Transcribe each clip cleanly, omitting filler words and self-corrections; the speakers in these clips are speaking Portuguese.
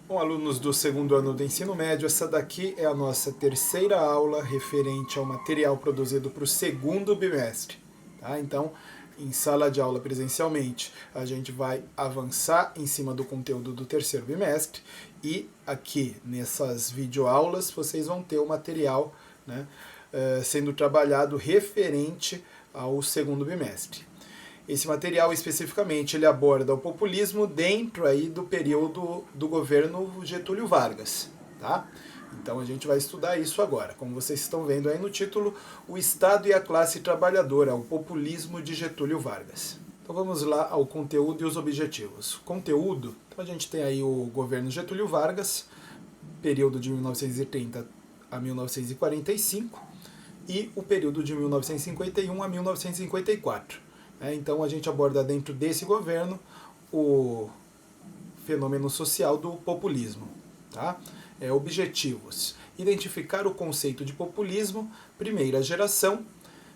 Bom, alunos do segundo ano do ensino médio, essa daqui é a nossa terceira aula referente ao material produzido para o segundo bimestre. Tá? Então, em sala de aula presencialmente, a gente vai avançar em cima do conteúdo do terceiro bimestre e aqui nessas videoaulas vocês vão ter o material, né, sendo trabalhado referente ao segundo bimestre. Esse material especificamente ele aborda o populismo dentro aí do período do governo Getúlio Vargas, tá? Então a gente vai estudar isso agora. Como vocês estão vendo aí no título, o Estado e a classe trabalhadora, o populismo de Getúlio Vargas. Então vamos lá ao conteúdo e os objetivos. Conteúdo, então a gente tem aí o governo Getúlio Vargas, período de 1930 a 1945, e o período de 1951 a 1954. Então a gente aborda dentro desse governo o fenômeno social do populismo. Tá? Objetivos: identificar o conceito de populismo, primeira geração,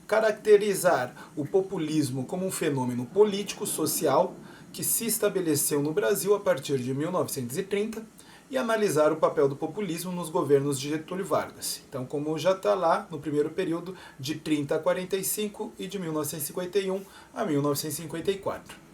caracterizar o populismo como um fenômeno político-social que se estabeleceu no Brasil a partir de 1930 e analisar o papel do populismo nos governos de Getúlio Vargas. Então, como já está lá no primeiro período, de 30 a 45 e de 1951 a 1954.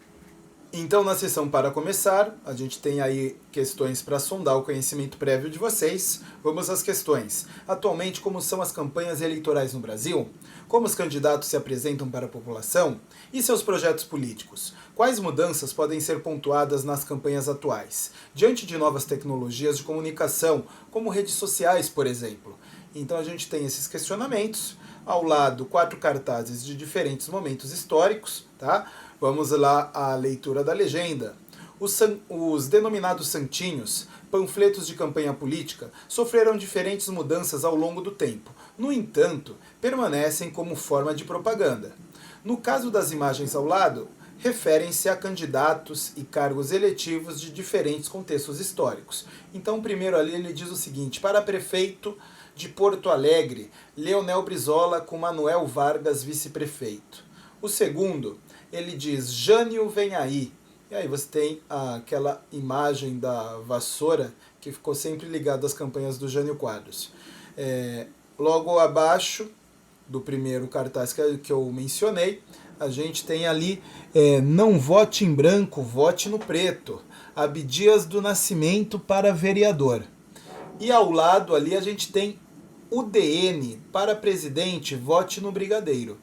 Então, na sessão para começar, a gente tem aí questões para sondar o conhecimento prévio de vocês. Vamos às questões. Atualmente, como são as campanhas eleitorais no Brasil? Como os candidatos se apresentam para a população? E seus projetos políticos? Quais mudanças podem ser pontuadas nas campanhas atuais? Diante de novas tecnologias de comunicação, como redes sociais, por exemplo. Então, a gente tem esses questionamentos. Ao lado, 4 cartazes de diferentes momentos históricos, tá? Vamos lá à leitura da legenda. Os denominados santinhos, panfletos de campanha política, sofreram diferentes mudanças ao longo do tempo. No entanto, permanecem como forma de propaganda. No caso das imagens ao lado, referem-se a candidatos e cargos eletivos de diferentes contextos históricos. Então, primeiro ali ele diz o seguinte: para prefeito de Porto Alegre, Leonel Brizola com Manuel Vargas vice-prefeito. O segundo, ele diz, Jânio vem aí. E aí você tem aquela imagem da vassoura que ficou sempre ligada às campanhas do Jânio Quadros. Logo abaixo do primeiro cartaz que eu mencionei, a gente tem ali, não vote em branco, vote no preto. Abdias do Nascimento para vereador. E ao lado ali a gente tem UDN para presidente, vote no brigadeiro.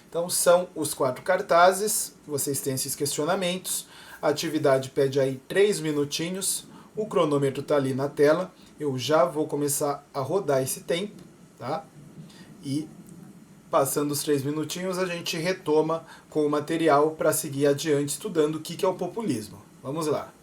Então são os 4 cartazes, vocês têm esses questionamentos, a atividade pede aí 3 minutinhos, o cronômetro está ali na tela, eu já vou começar a rodar esse tempo, tá? E passando os 3 minutinhos a gente retoma com o material para seguir adiante estudando o que é o populismo. Vamos lá.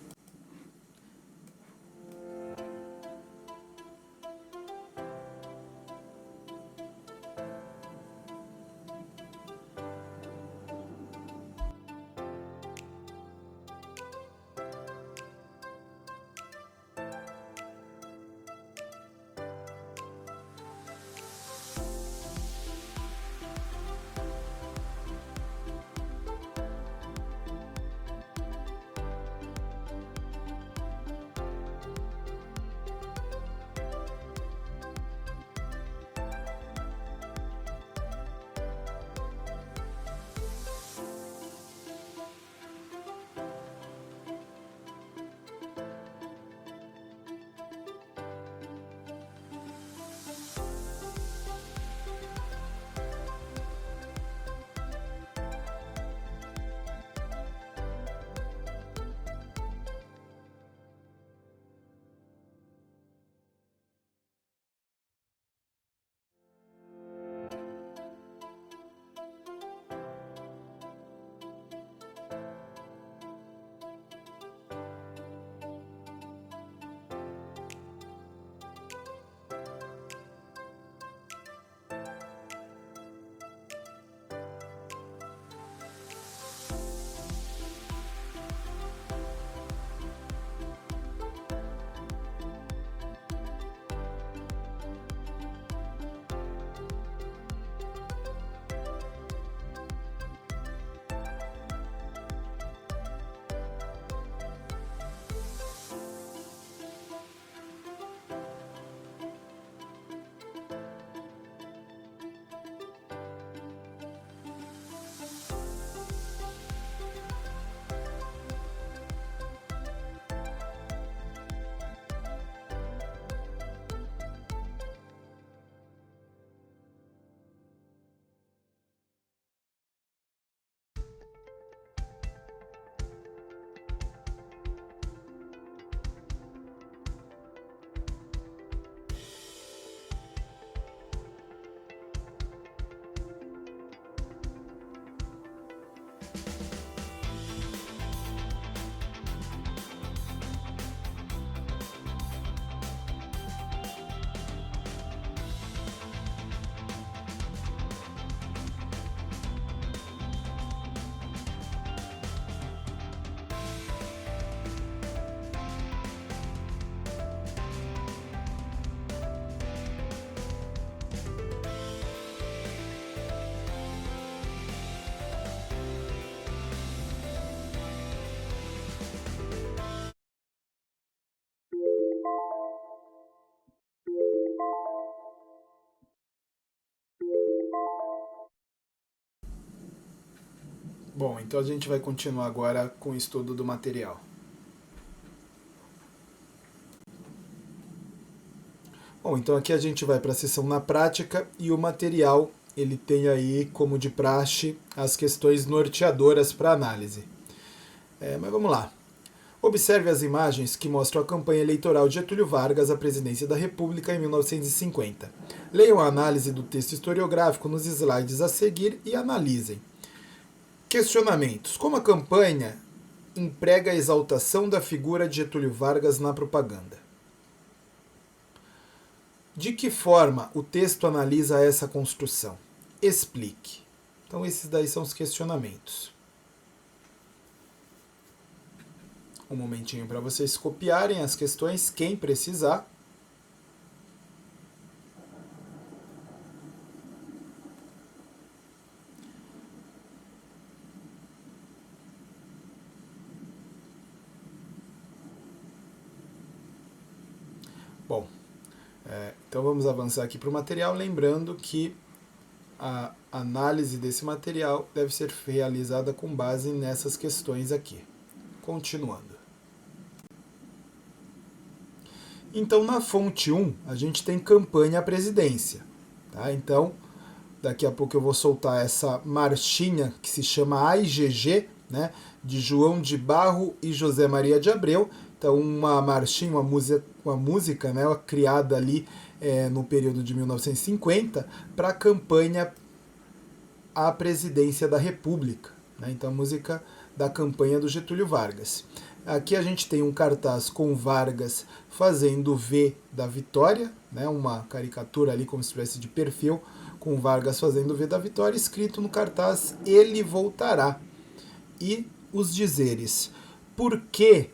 Bom, então a gente vai continuar agora com o estudo do material. Bom, então aqui a gente vai para a seção na prática e o material ele tem aí, como de praxe, as questões norteadoras para análise. Mas vamos lá. Observe as imagens que mostram a campanha eleitoral de Getúlio Vargas à presidência da República em 1950. Leiam a análise do texto historiográfico nos slides a seguir e analisem. Questionamentos. Como a campanha emprega a exaltação da figura de Getúlio Vargas na propaganda? De que forma o texto analisa essa construção? Explique. Então esses daí são os questionamentos. Um momentinho para vocês copiarem as questões, quem precisar. Bom, então vamos avançar aqui para o material, lembrando que a análise desse material deve ser realizada com base nessas questões aqui. Continuando. Então, na fonte 1, a gente tem campanha à presidência. Tá? Então, daqui a pouco eu vou soltar essa marchinha que se chama AIGG, né, de João de Barro e José Maria de Abreu. Então, uma marchinha, uma música, né, criada ali no período de 1950 para a campanha à presidência da República. Né? Então, a música da campanha do Getúlio Vargas. Aqui a gente tem um cartaz com Vargas fazendo V da vitória, né, uma caricatura ali como se tivesse de perfil, com Vargas fazendo V da vitória, escrito no cartaz, ele voltará. E os dizeres, porque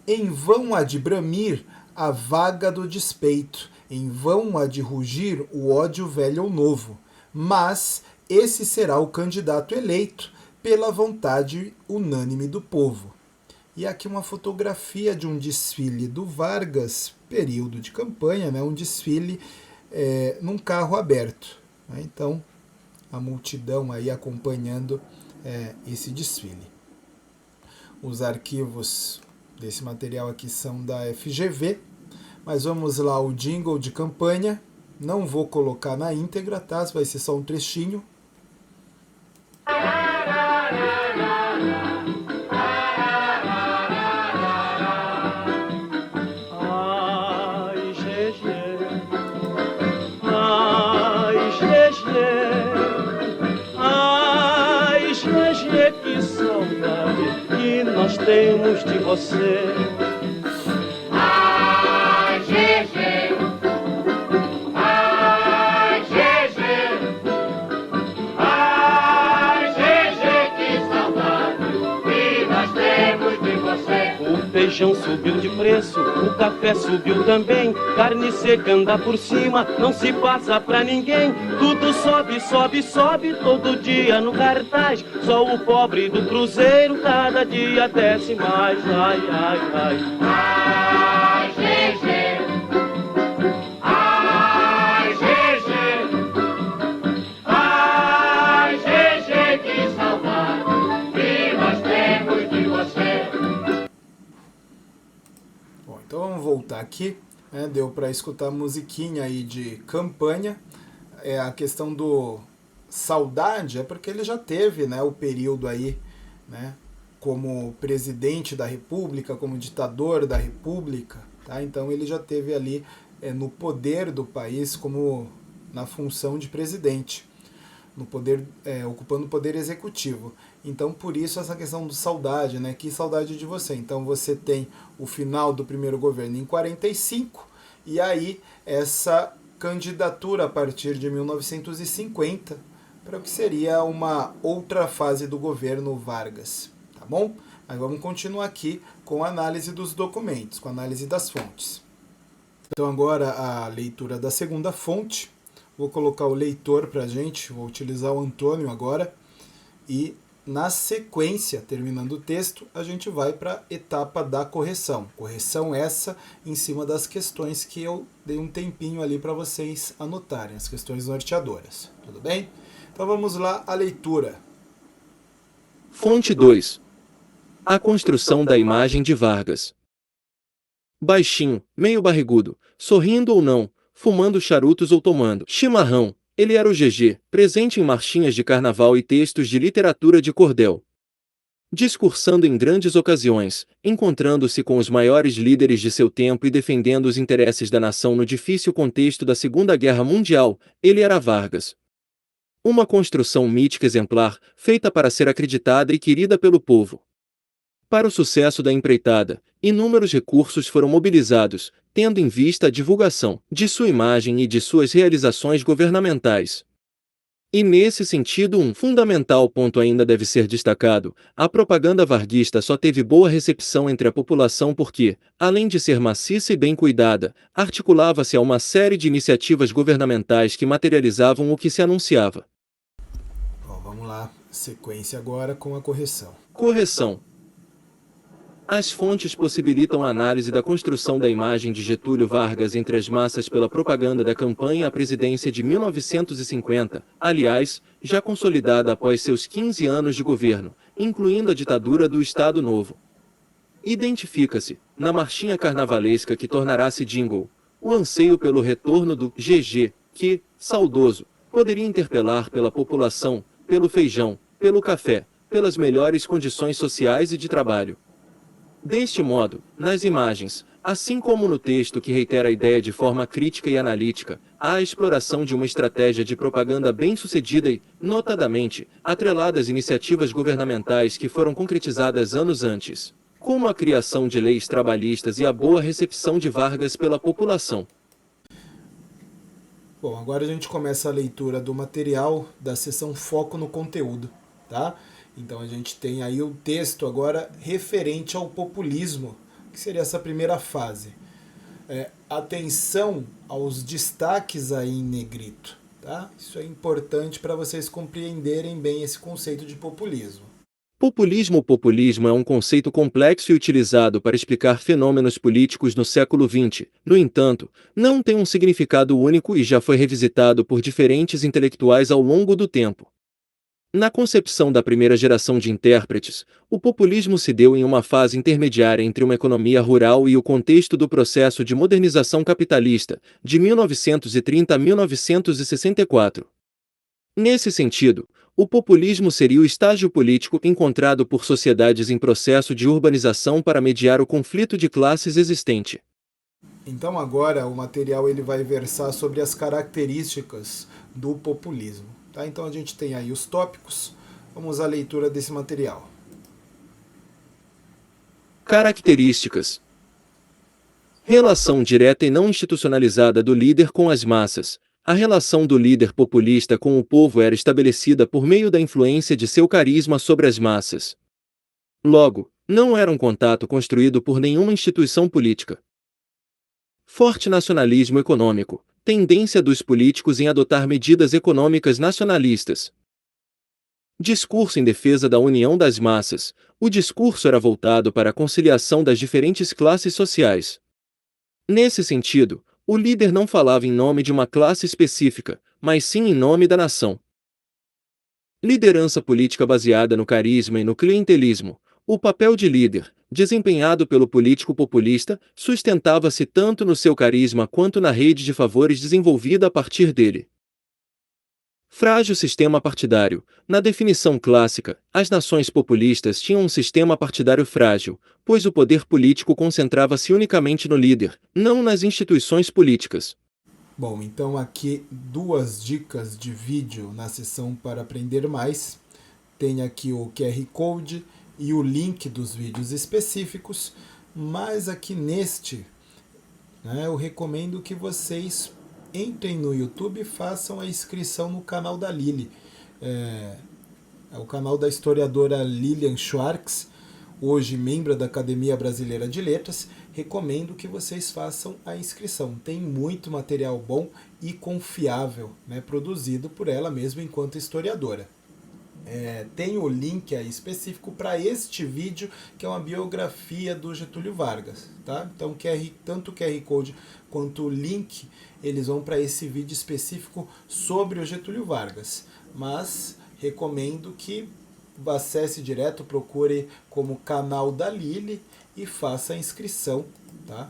em vão há de bramir a vaga do despeito, em vão há de rugir o ódio velho ou novo, mas esse será o candidato eleito pela vontade unânime do povo. E aqui uma fotografia de um desfile do Vargas, período de campanha, né, um desfile num carro aberto. Né, então, a multidão aí acompanhando esse desfile. Os arquivos desse material aqui são da FGV, mas vamos lá, o jingle de campanha. Não vou colocar na íntegra, tá? Vai ser só um trechinho. Que saudade que nós temos de você. Ai, GG, ai, GG, ai, GG, que saudade que nós temos de você. O feijão subiu de preço, o café subiu também, carne seca anda por cima, não se passa pra ninguém. Tudo sobe, sobe, sobe, todo dia no cartaz. Só o pobre do cruzeiro cada dia desce mais. Ai, ai, ai. Ai, GG. Ai, GG. Ai, GG, que saudade que nós temos de você. Bom, então vamos voltar aqui. Deu para escutar a musiquinha aí de campanha. A questão do saudade é porque ele já teve, né, o período aí, né, como presidente da República, como ditador da República, tá? Então ele já teve ali no poder do país, como na função de presidente, no poder, ocupando o poder executivo. Então por isso essa questão do saudade, né? Que saudade de você. Então você tem o final do primeiro governo em 45 e aí essa candidatura a partir de 1950 para o que seria uma outra fase do governo Vargas, tá bom? Mas vamos continuar aqui com a análise dos documentos, com a análise das fontes. Então agora a leitura da segunda fonte. Vou colocar o leitor para a gente, vou utilizar o Antônio agora, e na sequência, terminando o texto, a gente vai para a etapa da correção. Correção essa em cima das questões que eu dei um tempinho ali para vocês anotarem, as questões norteadoras. Tudo bem? Então vamos lá, a leitura. Fonte 2. A construção da imagem de Vargas. Baixinho, meio barrigudo, sorrindo ou não, fumando charutos ou tomando chimarrão, ele era o GG, presente em marchinhas de carnaval e textos de literatura de cordel. Discursando em grandes ocasiões, encontrando-se com os maiores líderes de seu tempo e defendendo os interesses da nação no difícil contexto da Segunda Guerra Mundial, ele era Vargas. Uma construção mítica exemplar, feita para ser acreditada e querida pelo povo. Para o sucesso da empreitada, inúmeros recursos foram mobilizados, tendo em vista a divulgação de sua imagem e de suas realizações governamentais. E nesse sentido um fundamental ponto ainda deve ser destacado: a propaganda varguista só teve boa recepção entre a população porque, além de ser maciça e bem cuidada, articulava-se a uma série de iniciativas governamentais que materializavam o que se anunciava. Bom, vamos lá, sequência agora com a correção. Correção. As fontes possibilitam a análise da construção da imagem de Getúlio Vargas entre as massas pela propaganda da campanha à presidência de 1950, aliás, já consolidada após seus 15 anos de governo, incluindo a ditadura do Estado Novo. Identifica-se, na marchinha carnavalesca que tornará-se jingle, o anseio pelo retorno do GG, que, saudoso, poderia interpelar pela população, pelo feijão, pelo café, pelas melhores condições sociais e de trabalho. Deste modo, nas imagens, assim como no texto que reitera a ideia de forma crítica e analítica, há a exploração de uma estratégia de propaganda bem-sucedida e, notadamente, atrelada às iniciativas governamentais que foram concretizadas anos antes, como a criação de leis trabalhistas e a boa recepção de Vargas pela população. Bom, agora a gente começa a leitura do material da seção Foco no Conteúdo, tá? Então a gente tem aí o texto agora referente ao populismo, que seria essa primeira fase. Atenção aos destaques aí em negrito, tá? Isso é importante para vocês compreenderem bem esse conceito de populismo. Populismo é um conceito complexo e utilizado para explicar fenômenos políticos no século XX. No entanto, não tem um significado único e já foi revisitado por diferentes intelectuais ao longo do tempo. Na concepção da primeira geração de intérpretes, o populismo se deu em uma fase intermediária entre uma economia rural e o contexto do processo de modernização capitalista, de 1930 a 1964. Nesse sentido, o populismo seria o estágio político encontrado por sociedades em processo de urbanização para mediar o conflito de classes existente. Então agora o material ele vai versar sobre as características do populismo. Tá? Então a gente tem aí os tópicos, vamos à leitura desse material. Características. Relação direta e não institucionalizada do líder com as massas. A relação do líder populista com o povo era estabelecida por meio da influência de seu carisma sobre as massas. Logo, não era um contato construído por nenhuma instituição política. Forte nacionalismo econômico. Tendência dos políticos em adotar medidas econômicas nacionalistas. Discurso em defesa da união das massas. O discurso era voltado para a conciliação das diferentes classes sociais. Nesse sentido, o líder não falava em nome de uma classe específica, mas sim em nome da nação. Liderança política baseada no carisma e no clientelismo. O papel de líder, desempenhado pelo político populista, sustentava-se tanto no seu carisma quanto na rede de favores desenvolvida a partir dele. Frágil sistema partidário. Na definição clássica, as nações populistas tinham um sistema partidário frágil, pois o poder político concentrava-se unicamente no líder, não nas instituições políticas. Bom, então aqui 2 dicas de vídeo na seção para aprender mais. Tem aqui o QR Code e o link dos vídeos específicos, mas aqui neste, eu recomendo que vocês entrem no YouTube e façam a inscrição no canal da Lili. É o canal da historiadora Lilian Schwartz, hoje membro da Academia Brasileira de Letras. Recomendo que vocês façam a inscrição. Tem muito material bom e confiável, produzido por ela mesma enquanto historiadora. tem o link aí específico para este vídeo, que é uma biografia do Getúlio Vargas, tá? Então tanto o QR Code quanto o link, eles vão para esse vídeo específico sobre o Getúlio Vargas. Mas recomendo que acesse direto, procure como canal da Lili e faça a inscrição, tá?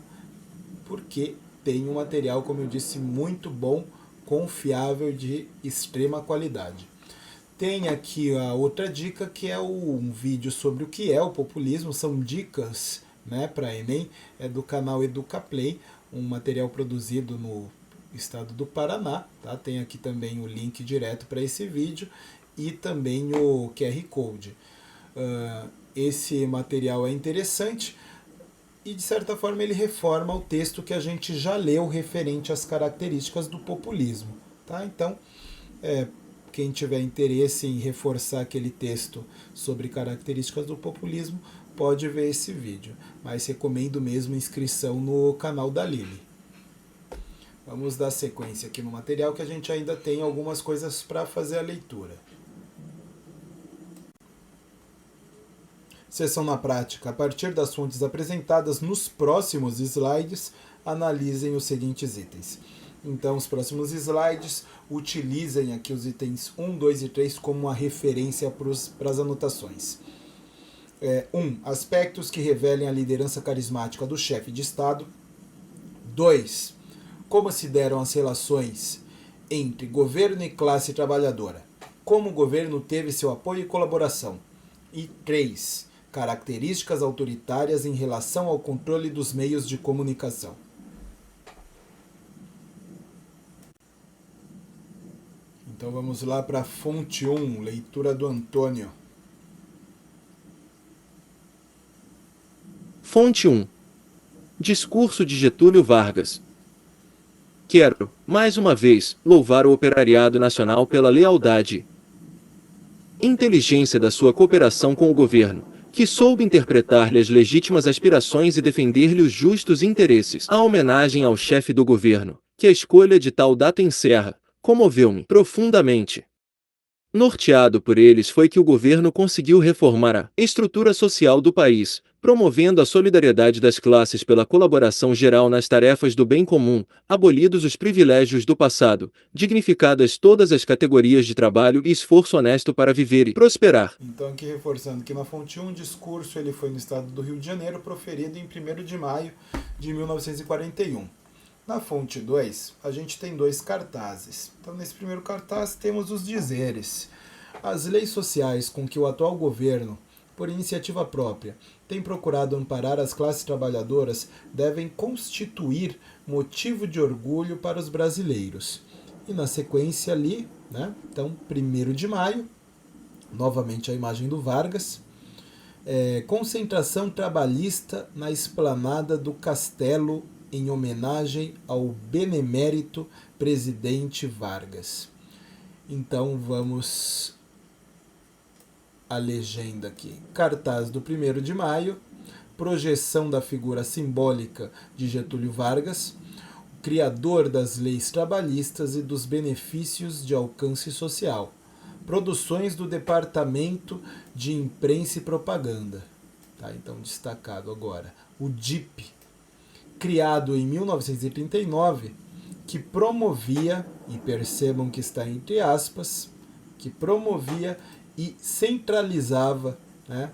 Porque tem um material, como eu disse, muito bom, confiável, de extrema qualidade. Tem aqui a outra dica, que é um vídeo sobre o que é o populismo, são dicas, né, para Enem, é do canal Educaplay, um material produzido no estado do Paraná, tá? Tem aqui também o link direto para esse vídeo e também o QR Code. Esse material é interessante e, de certa forma, ele reforma o texto que a gente já leu referente às características do populismo, tá? Então, quem tiver interesse em reforçar aquele texto sobre características do populismo, pode ver esse vídeo. Mas recomendo mesmo inscrição no canal da Lili. Vamos dar sequência aqui no material, que a gente ainda tem algumas coisas para fazer a leitura. Seção na prática. A partir das fontes apresentadas nos próximos slides, analisem os seguintes itens. Então, os próximos slides, utilizem aqui os itens 1, 2 e 3 como uma referência para as anotações. 1. Aspectos que revelem a liderança carismática do chefe de Estado. 2. Como se deram as relações entre governo e classe trabalhadora. Como o governo teve seu apoio e colaboração. E 3. Características autoritárias em relação ao controle dos meios de comunicação. Então vamos lá para a fonte 1, leitura do Antônio. Fonte 1. Discurso de Getúlio Vargas. Quero, mais uma vez, louvar o operariado nacional pela lealdade e inteligência da sua cooperação com o governo, que soube interpretar-lhe as legítimas aspirações e defender-lhe os justos interesses. A homenagem ao chefe do governo, que a escolha de tal data encerra, comoveu-me profundamente. Norteado por eles foi que o governo conseguiu reformar a estrutura social do país, promovendo a solidariedade das classes pela colaboração geral nas tarefas do bem comum, abolidos os privilégios do passado, dignificadas todas as categorias de trabalho e esforço honesto para viver e prosperar. Então, aqui reforçando que na fonte 1, o discurso ele foi no estado do Rio de Janeiro, proferido em 1º de maio de 1941. Na fonte 2, a gente tem 2 cartazes. Então, nesse primeiro cartaz, temos os dizeres. As leis sociais com que o atual governo, por iniciativa própria, tem procurado amparar as classes trabalhadoras devem constituir motivo de orgulho para os brasileiros. E na sequência ali, né? Então, 1º de maio, novamente a imagem do Vargas, concentração trabalhista na esplanada do Castelo em homenagem ao benemérito presidente Vargas. Então vamos à legenda aqui. Cartaz do 1º de maio, projeção da figura simbólica de Getúlio Vargas, o criador das leis trabalhistas e dos benefícios de alcance social. Produções do Departamento de Imprensa e Propaganda. Tá, então destacado agora. O DIP, criado em 1939, que promovia, e percebam que está entre aspas, que promovia e centralizava, né,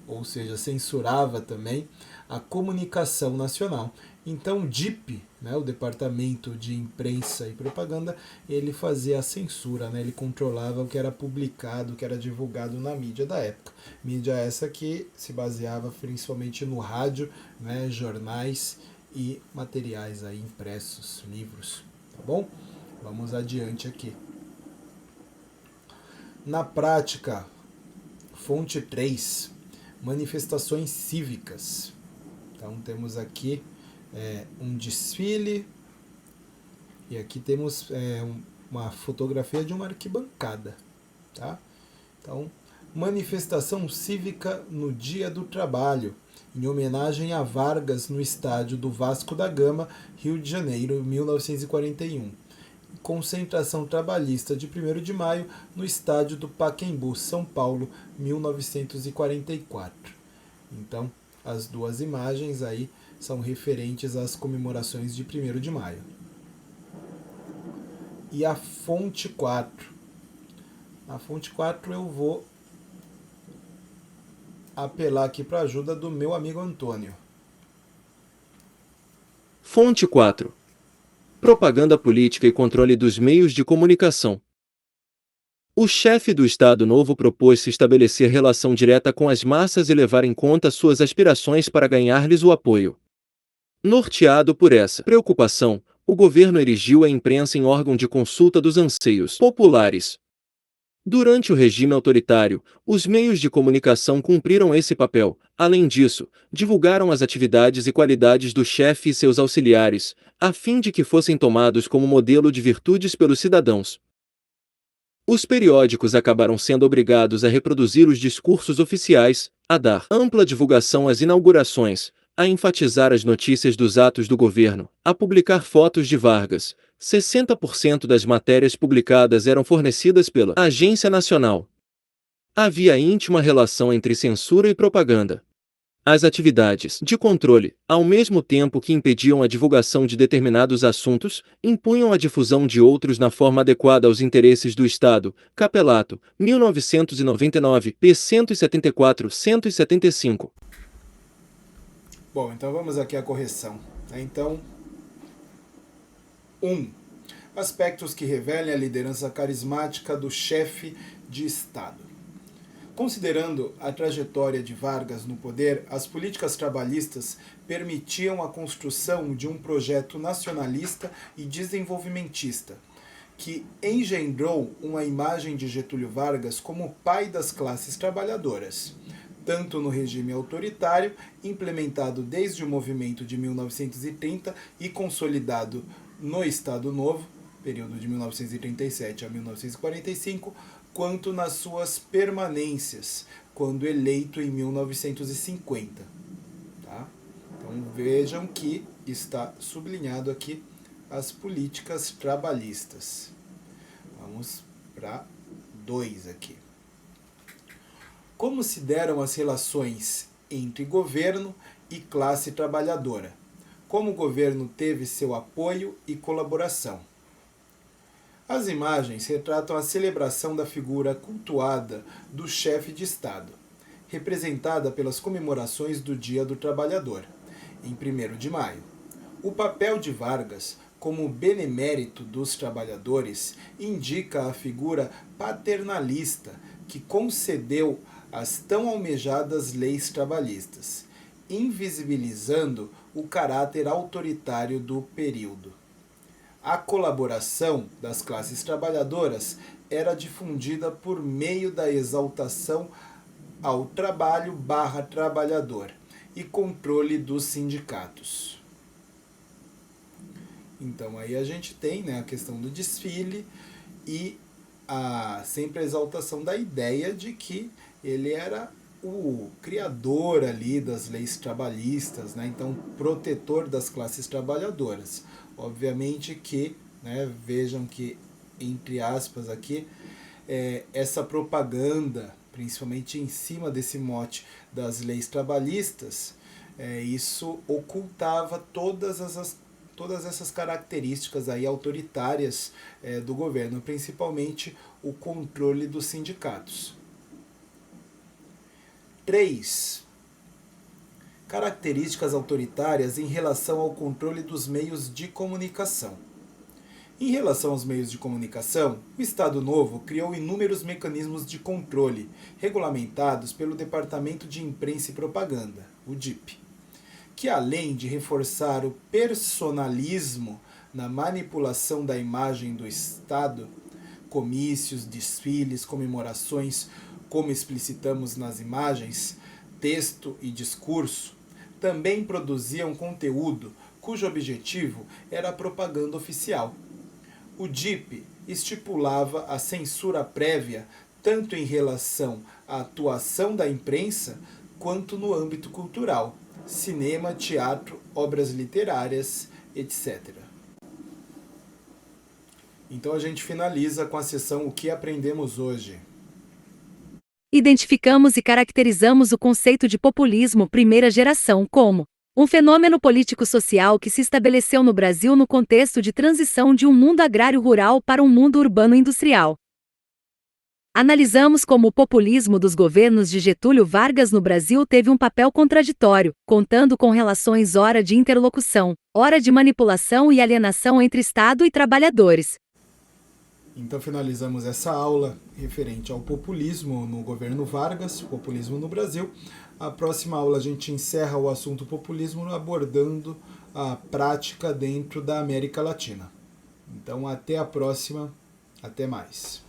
ou seja, censurava também, a comunicação nacional. Então o DIP, né, o Departamento de Imprensa e Propaganda, ele fazia a censura, né, ele controlava o que era publicado, o que era divulgado na mídia da época. Mídia essa que se baseava principalmente no rádio, né, jornais e materiais aí impressos, livros, tá bom? Vamos adiante aqui. Na prática, fonte 3, manifestações cívicas. Então temos aqui um desfile e aqui temos uma fotografia de uma arquibancada, tá? Então, manifestação cívica no Dia do Trabalho, em homenagem a Vargas no estádio do Vasco da Gama, Rio de Janeiro, 1941. concentração trabalhista de 1º de maio no estádio do Pacaembu, São Paulo, 1944. Então, as duas imagens aí são referentes às comemorações de 1º de maio. E a fonte 4. Na fonte 4 eu vou apelar aqui para a ajuda do meu amigo Antônio. Fonte 4. Propaganda política e controle dos meios de comunicação. O chefe do Estado Novo propôs-se estabelecer relação direta com as massas e levar em conta suas aspirações para ganhar-lhes o apoio. Norteado por essa preocupação, o governo erigiu a imprensa em órgão de consulta dos anseios populares. Durante o regime autoritário, os meios de comunicação cumpriram esse papel. Além disso, divulgaram as atividades e qualidades do chefe e seus auxiliares, a fim de que fossem tomados como modelo de virtudes pelos cidadãos. Os periódicos acabaram sendo obrigados a reproduzir os discursos oficiais, a dar ampla divulgação às inaugurações, a enfatizar as notícias dos atos do governo, a publicar fotos de Vargas. 60% das matérias publicadas eram fornecidas pela Agência Nacional. Havia íntima relação entre censura e propaganda. As atividades de controle, ao mesmo tempo que impediam a divulgação de determinados assuntos, impunham a difusão de outros na forma adequada aos interesses do Estado. Capelato, 1999, p. 174-175. Bom, então vamos aqui à correção. Então, 1. Aspectos que revelem a liderança carismática do chefe de Estado. Considerando a trajetória de Vargas no poder, as políticas trabalhistas permitiam a construção de um projeto nacionalista e desenvolvimentista, que engendrou uma imagem de Getúlio Vargas como pai das classes trabalhadoras, tanto no regime autoritário, implementado desde o movimento de 1930 e consolidado no Estado Novo, período de 1937 a 1945, quanto nas suas permanências, quando eleito em 1950. Tá? Então vejam que está sublinhado aqui as políticas trabalhistas. Vamos para 2 aqui. Como se deram as relações entre governo e classe trabalhadora? Como o governo teve seu apoio e colaboração? As imagens retratam a celebração da figura cultuada do chefe de Estado, representada pelas comemorações do Dia do Trabalhador, em 1º de maio. O papel de Vargas como benemérito dos trabalhadores indica a figura paternalista que concedeu as tão almejadas leis trabalhistas, invisibilizando o caráter autoritário do período. A colaboração das classes trabalhadoras era difundida por meio da exaltação ao trabalho/trabalhador e controle dos sindicatos. Então aí a gente tem, a questão do desfile e sempre a exaltação da ideia de que ele era o criador ali das leis trabalhistas, então protetor das classes trabalhadoras. Obviamente que, vejam que, entre aspas aqui, essa propaganda, principalmente em cima desse mote das leis trabalhistas, isso ocultava todas essas características aí autoritárias do governo, principalmente o controle dos sindicatos. 3. Características autoritárias em relação ao controle dos meios de comunicação. Em relação aos meios de comunicação, o Estado Novo criou inúmeros mecanismos de controle, regulamentados pelo Departamento de Imprensa e Propaganda, o DIP, que além de reforçar o personalismo na manipulação da imagem do Estado, comícios, desfiles, comemorações, como explicitamos nas imagens, texto e discurso, também produziam conteúdo cujo objetivo era a propaganda oficial. O DIP estipulava a censura prévia tanto em relação à atuação da imprensa quanto no âmbito cultural, cinema, teatro, obras literárias, etc. Então a gente finaliza com a sessão O que aprendemos hoje? Identificamos e caracterizamos o conceito de populismo primeira geração como um fenômeno político-social que se estabeleceu no Brasil no contexto de transição de um mundo agrário-rural para um mundo urbano-industrial. Analisamos como o populismo dos governos de Getúlio Vargas no Brasil teve um papel contraditório, contando com relações ora de interlocução, ora de manipulação e alienação entre Estado e trabalhadores. Então finalizamos essa aula referente ao populismo no governo Vargas, populismo no Brasil. A próxima aula a gente encerra o assunto populismo abordando a prática dentro da América Latina. Então até a próxima, até mais.